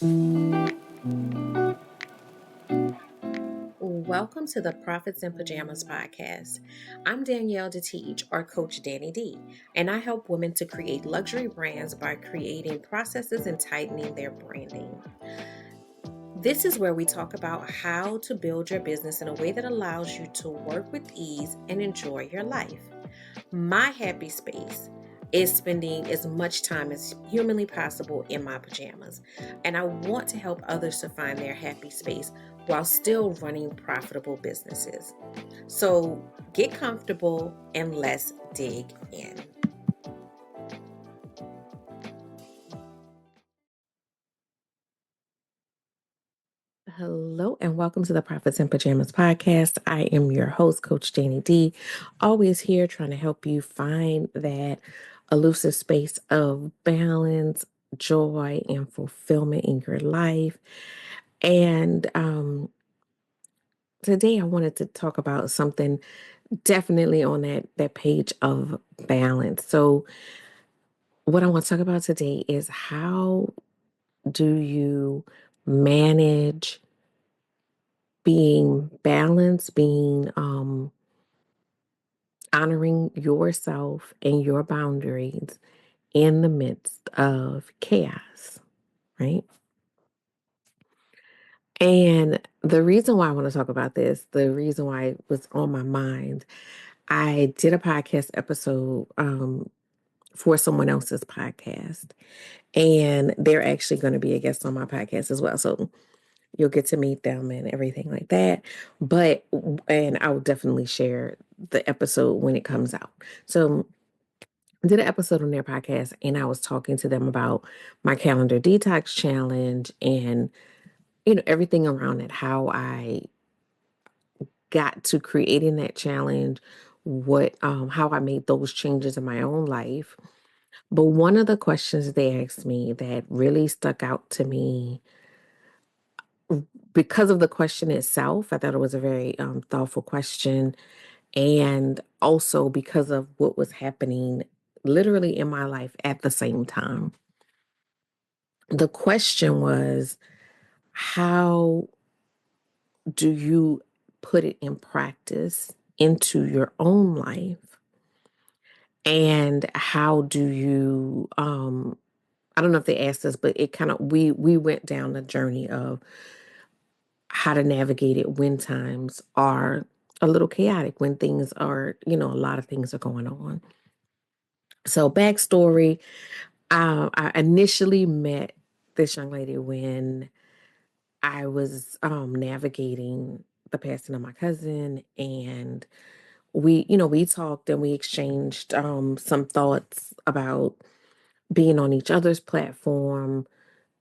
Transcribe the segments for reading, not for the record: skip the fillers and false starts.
Welcome to the Profits in Pajamas podcast. I'm Danielle D, or Coach Danni D, and I help women to create luxury brands by creating processes and tightening their branding. This is where we talk about how to build your business in a way that allows you to work with ease and enjoy your life. My happy space is spending as much time as humanly possible in my pajamas. And I want to help others to find their happy space while still running profitable businesses. So get comfortable and let's dig in. Hello and welcome to the Profits in Pajamas podcast. I am your host, Coach Danni D, always here trying to help you find that elusive space of balance, joy, and fulfillment in your life. And today I wanted to talk about something definitely on that page of balance. So what I want to talk about today is how do you manage being balanced, being honoring yourself and your boundaries in the midst of chaos, right? And the reason why I want to talk about this, the reason why it was on my mind, I did a podcast episode for someone else's podcast, and they're actually going to be a guest on my podcast as well. So you'll get to meet them and everything like that. And I will definitely share the episode when it comes out. So I did an episode on their podcast and I was talking to them about my calendar detox challenge and, everything around it, how I got to creating that challenge, how I made those changes in my own life. But one of the questions they asked me that really stuck out to me because of the question itself, I thought it was a very thoughtful question. And also because of what was happening literally in my life at the same time. The question was, how do you put it in practice into your own life? And how do you, I don't know if they asked us, but it kind of, we went down the journey of how to navigate it when times are a little chaotic, when things are, a lot of things are going on. So, backstory, I initially met this young lady when I was navigating the passing of my cousin, and we talked and we exchanged some thoughts about being on each other's platform,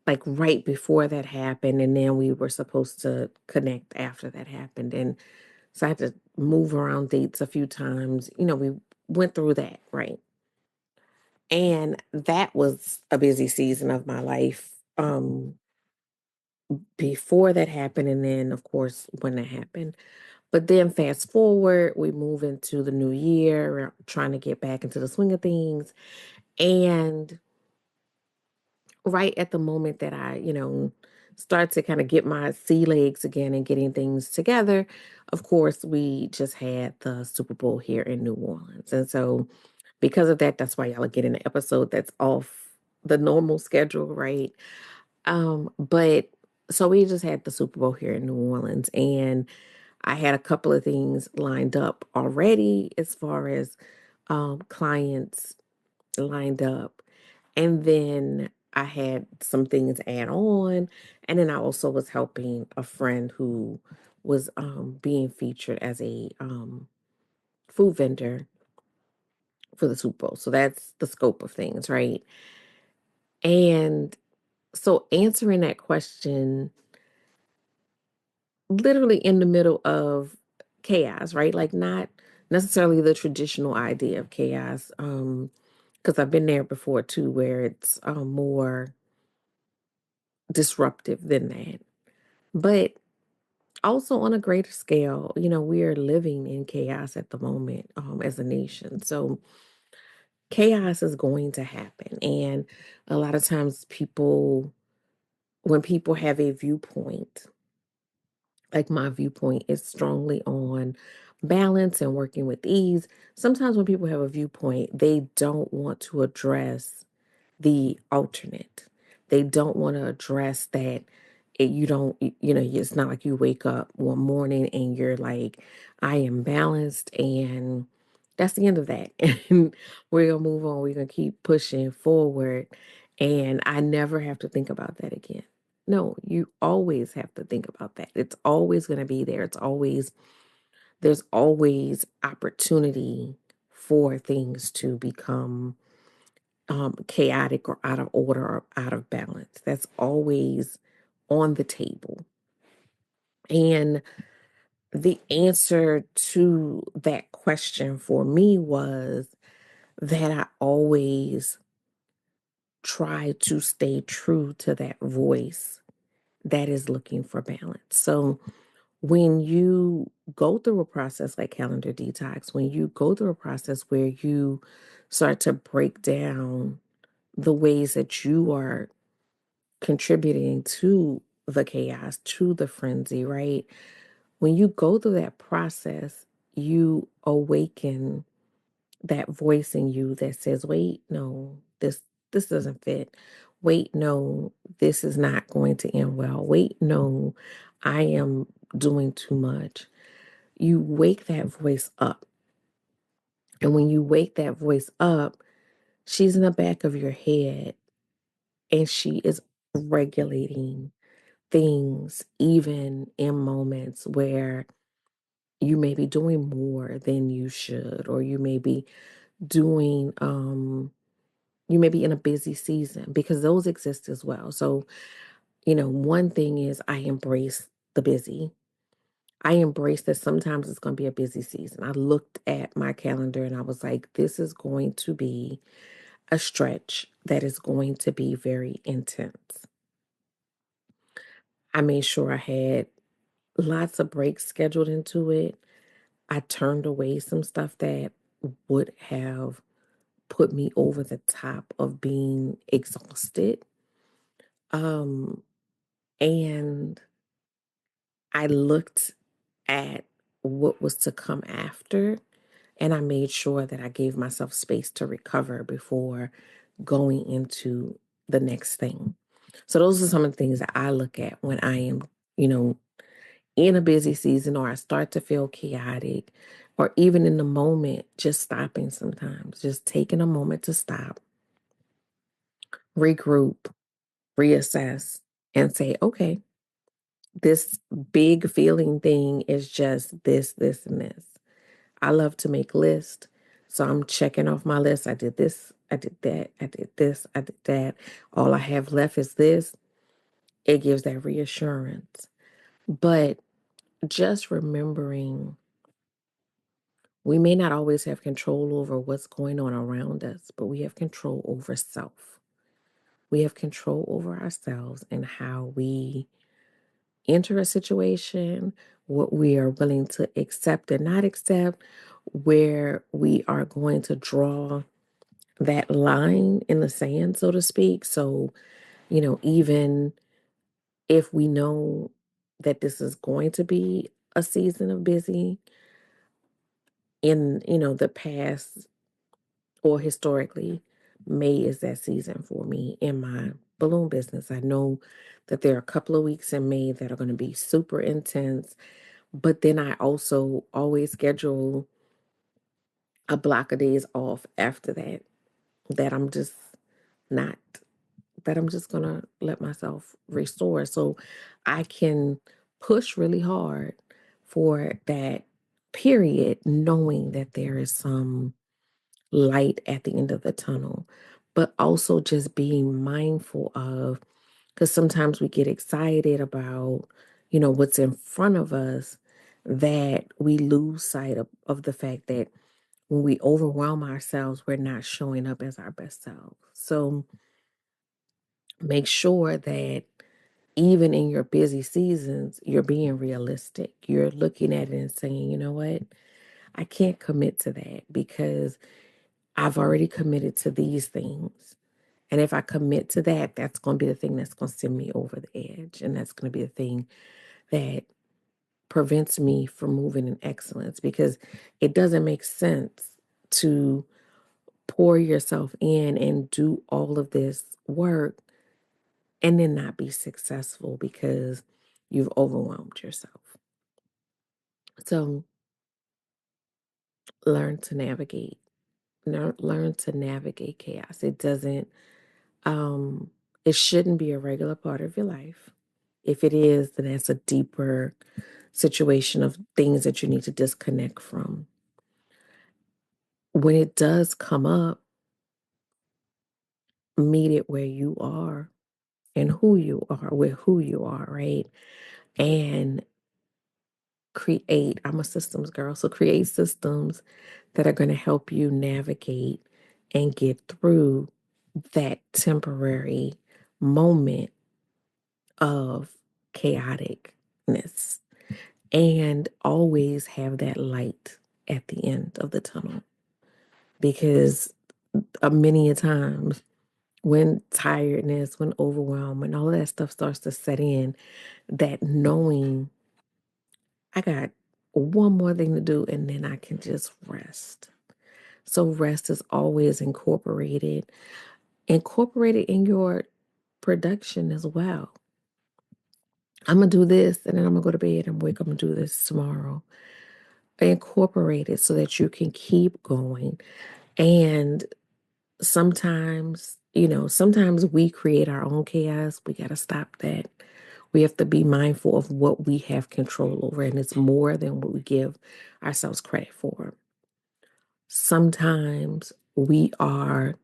like right before that happened, and then we were supposed to connect after that happened. And so I had to move around dates a few times. We went through that, right? And that was a busy season of my life before that happened. And then, of course, when that happened. But then fast forward, we move into the new year, we're trying to get back into the swing of things. And right at the moment that I, start to kind of get my sea legs again and getting things together, of course, we just had the Super Bowl here in New Orleans. And so because of that, that's why y'all are getting an episode that's off the normal schedule, right? But so we just had the Super Bowl here in New Orleans, and I had a couple of things lined up already as far as clients lined up. And then I had some things add on. And then I also was helping a friend who was being featured as a food vendor for the Super Bowl. So that's the scope of things, right? And so answering that question literally in the middle of chaos, right? Like not necessarily the traditional idea of chaos. Because I've been there before too, where it's more disruptive than that. But also on a greater scale, we are living in chaos at the moment as a nation. So chaos is going to happen. And a lot of times people when people have a viewpoint, like my viewpoint is strongly on balance and working with ease. Sometimes when people have a viewpoint, they don't want to address the alternate. They don't want to address that you don't, you know, it's not like you wake up one morning and you're like, I am balanced and that's the end of that. And we're going to move on. We're going to keep pushing forward. And I never have to think about that again. No, you always have to think about that. It's always going to be there. There's always opportunity for things to become chaotic or out of order or out of balance. That's always on the table. And the answer to that question for me was that I always try to stay true to that voice that is looking for balance. So when you go through a process like calendar detox, when you go through a process where you start to break down the ways that you are contributing to the chaos, to the frenzy, right? When you go through that process, you awaken that voice in you that says, wait, no, this doesn't fit. Wait, no, this is not going to end well. Wait, no, I am doing too much. You wake that voice up. And when you wake that voice up, she's in the back of your head and she is regulating things, even in moments where you may be doing more than you should, or you may be doing, you may be in a busy season because those exist as well. So, one thing is I embrace the busy. I embrace that sometimes it's going to be a busy season. I looked at my calendar and I was like, this is going to be a stretch that is going to be very intense. I made sure I had lots of breaks scheduled into it. I turned away some stuff that would have put me over the top of being exhausted. Um, and I looked at what was to come after, and I made sure that I gave myself space to recover before going into the next thing. So those are some of the things that I look at when I am, you know, in a busy season or I start to feel chaotic or even in the moment, just stopping sometimes, just taking a moment to stop, regroup, reassess, and say, okay, this big feeling thing is just this, and this. I love to make lists. So I'm checking off my list. I did this, I did that, I did this, I did that. All I have left is this. It gives that reassurance. But just remembering we may not always have control over what's going on around us, but we have control over self. We have control over ourselves and how we enter a situation, what we are willing to accept and not accept, where we are going to draw that line in the sand, so to speak. So, even if we know that this is going to be a season of busy in, the past or historically, May is that season for me in my balloon business. I know that there are a couple of weeks in May that are going to be super intense, but then I also always schedule a block of days off after that, that I'm just not, that I'm just going to let myself restore so I can push really hard for that period, knowing that there is some light at the end of the tunnel, but also just being mindful of, because sometimes we get excited about, what's in front of us, that we lose sight of the fact that when we overwhelm ourselves, we're not showing up as our best selves. So make sure that even in your busy seasons, you're being realistic. You're looking at it and saying, you know what? I can't commit to that because I've already committed to these things. And if I commit to that, that's going to be the thing that's going to send me over the edge. And that's going to be the thing that prevents me from moving in excellence, because it doesn't make sense to pour yourself in and do all of this work and then not be successful because you've overwhelmed yourself. So learn to navigate. Learn to navigate chaos. Um, it shouldn't be a regular part of your life. If it is, then that's a deeper situation of things that you need to disconnect from. When it does come up, meet it where you are and who you are, with who you are, right? And create, I'm a systems girl, so create systems that are going to help you navigate and get through that temporary moment of chaoticness, and always have that light at the end of the tunnel. Because many a times when tiredness, when overwhelm, and all of that stuff starts to set in, that knowing I got one more thing to do and then I can just rest. So rest is always incorporated. Incorporate it in your production as well. I'm gonna do this and then I'm gonna go to bed and wake up and do this tomorrow. Incorporate it so that you can keep going. And sometimes, sometimes we create our own chaos. We got to stop that. We have to be mindful of what we have control over, and it's more than what we give ourselves credit for. Sometimes we are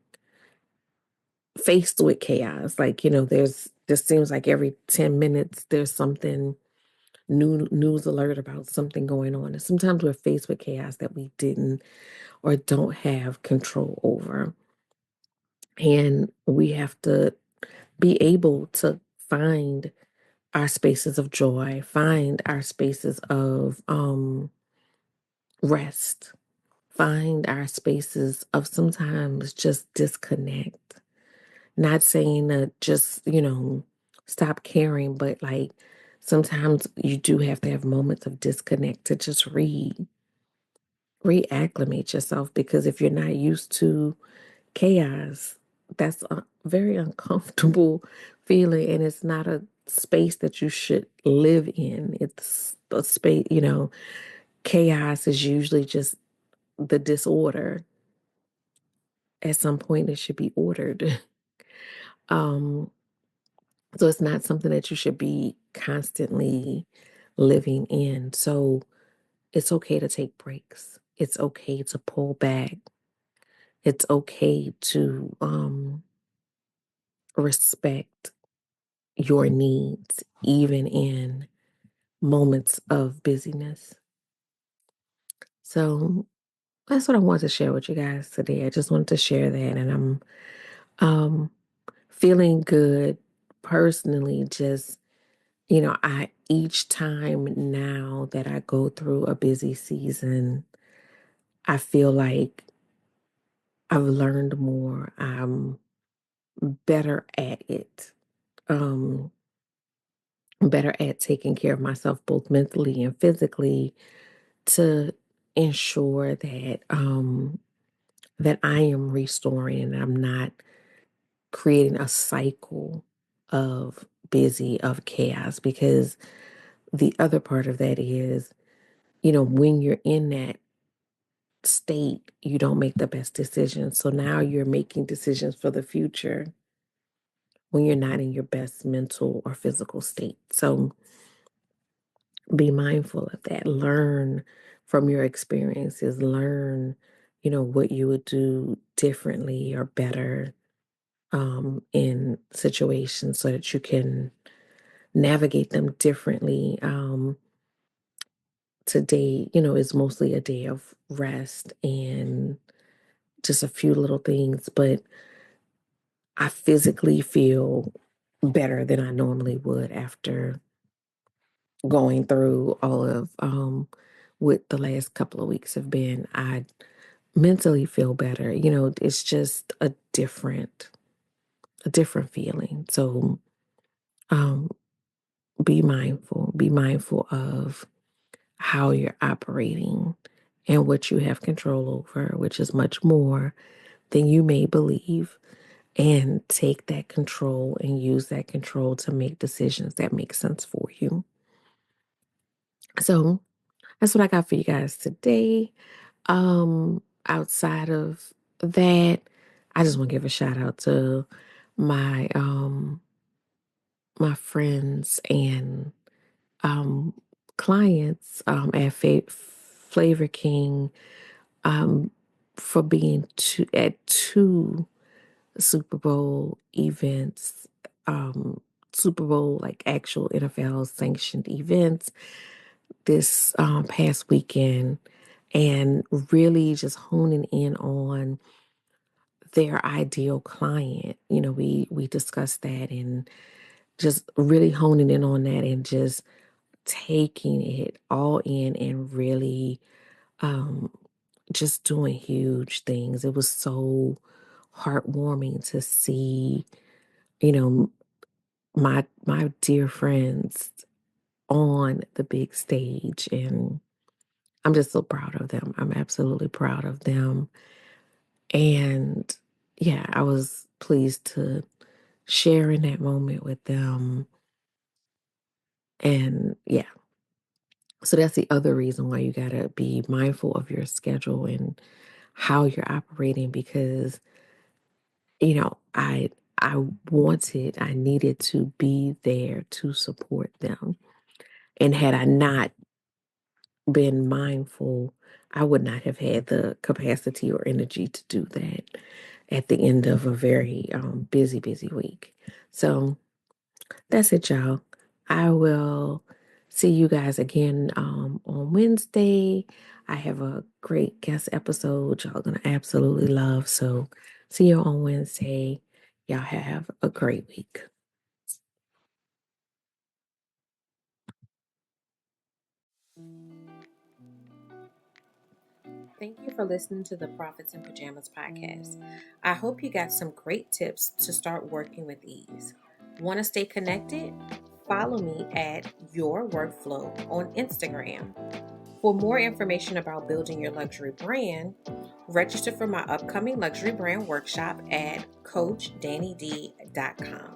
faced with chaos. Like, there's just seems like every 10 minutes there's something new news alert about something going on. And sometimes we're faced with chaos that we didn't or don't have control over. And we have to be able to find our spaces of joy, find our spaces of rest, find our spaces of sometimes just disconnect. Not saying to just, stop caring, but like sometimes you do have to have moments of disconnect to just reacclimate yourself, because if you're not used to chaos, that's a very uncomfortable feeling, and it's not a space that you should live in. It's a space, chaos is usually just the disorder. At some point, it should be ordered. um, so it's not something that you should be constantly living in. So it's okay to take breaks. It's okay to pull back. It's okay to respect your needs, even in moments of busyness. So that's what I wanted to share with you guys today. I just wanted to share that, and I'm um, feeling good personally. Just I each time now that I go through a busy season, I feel like I've learned more. I'm better at it. Um, better at taking care of myself both mentally and physically, to ensure that I am restoring and I'm not creating a cycle of of chaos. Because the other part of that is, when you're in that state, you don't make the best decisions. So now you're making decisions for the future when you're not in your best mental or physical state. So be mindful of that. Learn from your experiences. Learn, what you would do differently or better in situations so that you can navigate them differently. Today, is mostly a day of rest and just a few little things, but I physically feel better than I normally would after going through all of what the last couple of weeks have been. I mentally feel better. It's just a different a different feeling. So um, be mindful of how you're operating and what you have control over, which is much more than you may believe. And take that control and use that control to make decisions that make sense for you. So that's what I got for you guys today. Outside of that, I just want to give a shout out to my my friends and um clients at Flavor King um for being at two Super Bowl events, Super Bowl like actual NFL sanctioned events this past weekend, and really just honing in on their ideal client. We discussed that and just really honing in on that and just taking it all in and really um, just doing huge things. It was so heartwarming to see, you know, my dear friends on the big stage, and I'm just so proud of them. I'm absolutely proud of them. And yeah, I was pleased to share in that moment with them. And yeah, so that's the other reason why you got to be mindful of your schedule and how you're operating, because I needed to be there to support them. And had I not been mindful, I would not have had the capacity or energy to do that at the end of a very busy, busy week. So that's it, y'all. I will see you guys again on Wednesday. I have a great guest episode y'all gonna absolutely love. So see you on Wednesday. Y'all have a great week. Thank you for listening to the Profits in Pajamas podcast. I hope you got some great tips to start working with ease. Want to stay connected? Follow me at Your Workflow on Instagram. For more information about building your luxury brand, register for my upcoming luxury brand workshop at CoachDanniD.com.